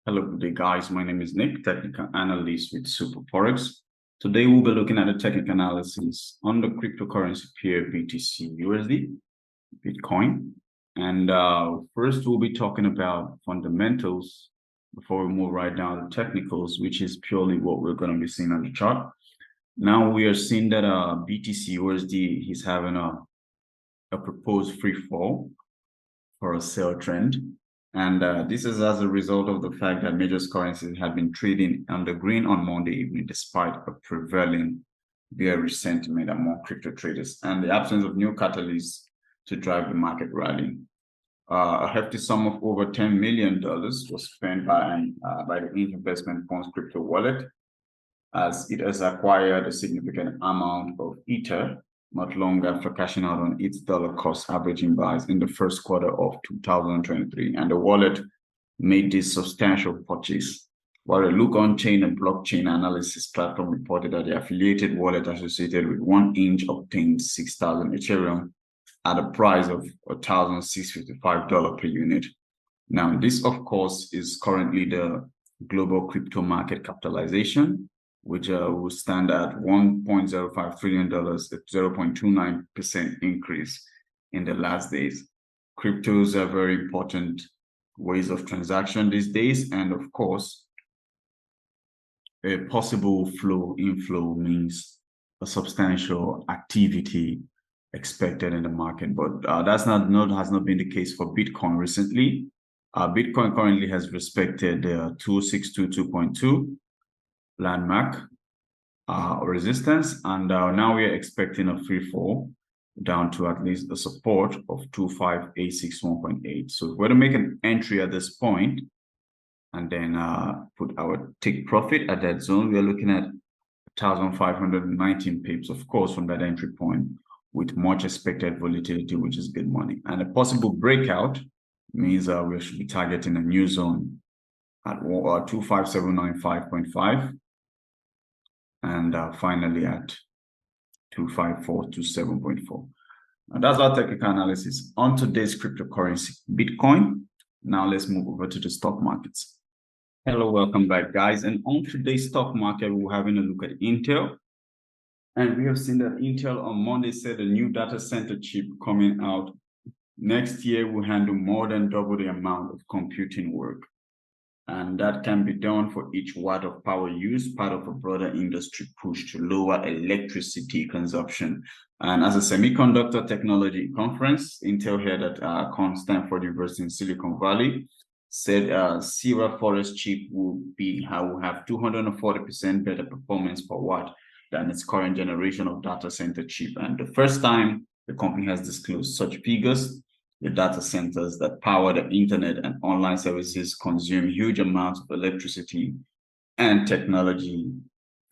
Hello, good day, guys. My name is Nick, technical analyst with SuperForex. Today, we'll be looking at a technical analysis on the cryptocurrency pair BTC USD, Bitcoin. And first, we'll be talking about fundamentals before we move right down to technicals, which is purely what we're going to be seeing on the chart. Now, we are seeing that BTC USD is having a proposed free fall for a sell trend. And this is as a result of the fact that major currencies have been trading on the green on Monday evening, despite a prevailing bearish sentiment among crypto traders and the absence of new catalysts to drive the market rally. A hefty sum of over $10 million was spent by the investment fund's crypto wallet, as it has acquired a significant amount of Ether not long after cashing out on its dollar cost averaging buys in the first quarter of 2023. And the wallet made this substantial purchase, while the Look On-chain and blockchain analysis platform reported that the affiliated wallet associated with 1inch obtained 6,000 Ethereum at a price of $1,655 per unit. Now, this, of course, is currently the global crypto market capitalization, which will stand at $1.05 trillion, a 0.29% increase in the last days. Cryptos are very important ways of transaction these days. And of course, a possible inflow means a substantial activity expected in the market. But has not been the case for Bitcoin recently. Bitcoin currently has respected 2622.2 landmark resistance, and now we are expecting a free fall down to at least the support of 25861.8. So if we're to make an entry at this point and then put our take profit at that zone, we are looking at 1,519 pips, of course, from that entry point, with much expected volatility, which is good money. And a possible breakout means we should be targeting a new zone at 25795.5, and finally at 25427.4. And that's our technical analysis on today's cryptocurrency, Bitcoin. Now let's move over to the stock markets. Hello, welcome back, guys. And on today's stock market, we're having a look at Intel. And we have seen that Intel on Monday said a new data center chip coming out next year will handle more than double the amount of computing work. And that can be done for each watt of power used, part of a broader industry push to lower electricity consumption. And as a semiconductor technology conference, Intel here at Stanford University in Silicon Valley said SuperForex chip will have 240% better performance per watt than its current generation of data center chip. And the first time the company has disclosed such figures. The data centers that power the internet and online services consume huge amounts of electricity, and technology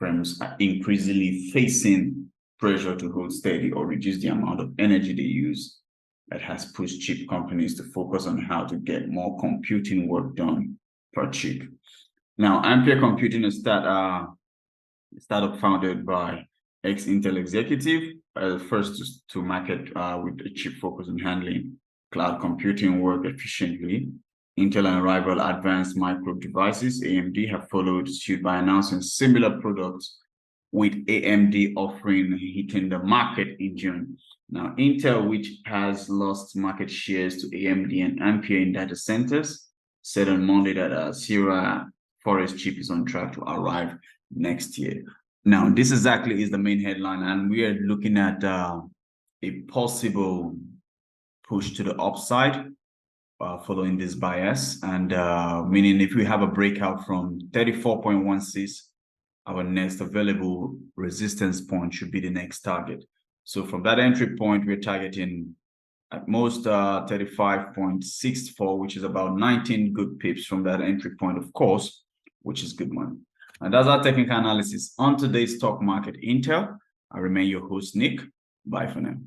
firms are increasingly facing pressure to hold steady or reduce the amount of energy they use. That has pushed chip companies to focus on how to get more computing work done per chip. Now, Ampere Computing is a startup founded by ex-Intel executive, first to market with a chip focus on handling cloud computing work efficiently. Intel and rival Advanced Micro Devices, AMD, have followed suit by announcing similar products, with AMD offering hitting the market in June. Now, Intel, which has lost market shares to AMD and Ampere in data centers, said on Monday that SuperForex chip is on track to arrive next year. Now, this exactly is the main headline, and we are looking at a possible push to the upside following this bias, and meaning if we have a breakout from 34.16, our next available resistance point should be the next target. So from that entry point, we're targeting at most 35.64, which is about 19 good pips from that entry point, of course, which is good money. And that's our technical analysis on today's stock market, Intel. I remain your host, Nick. Bye for now.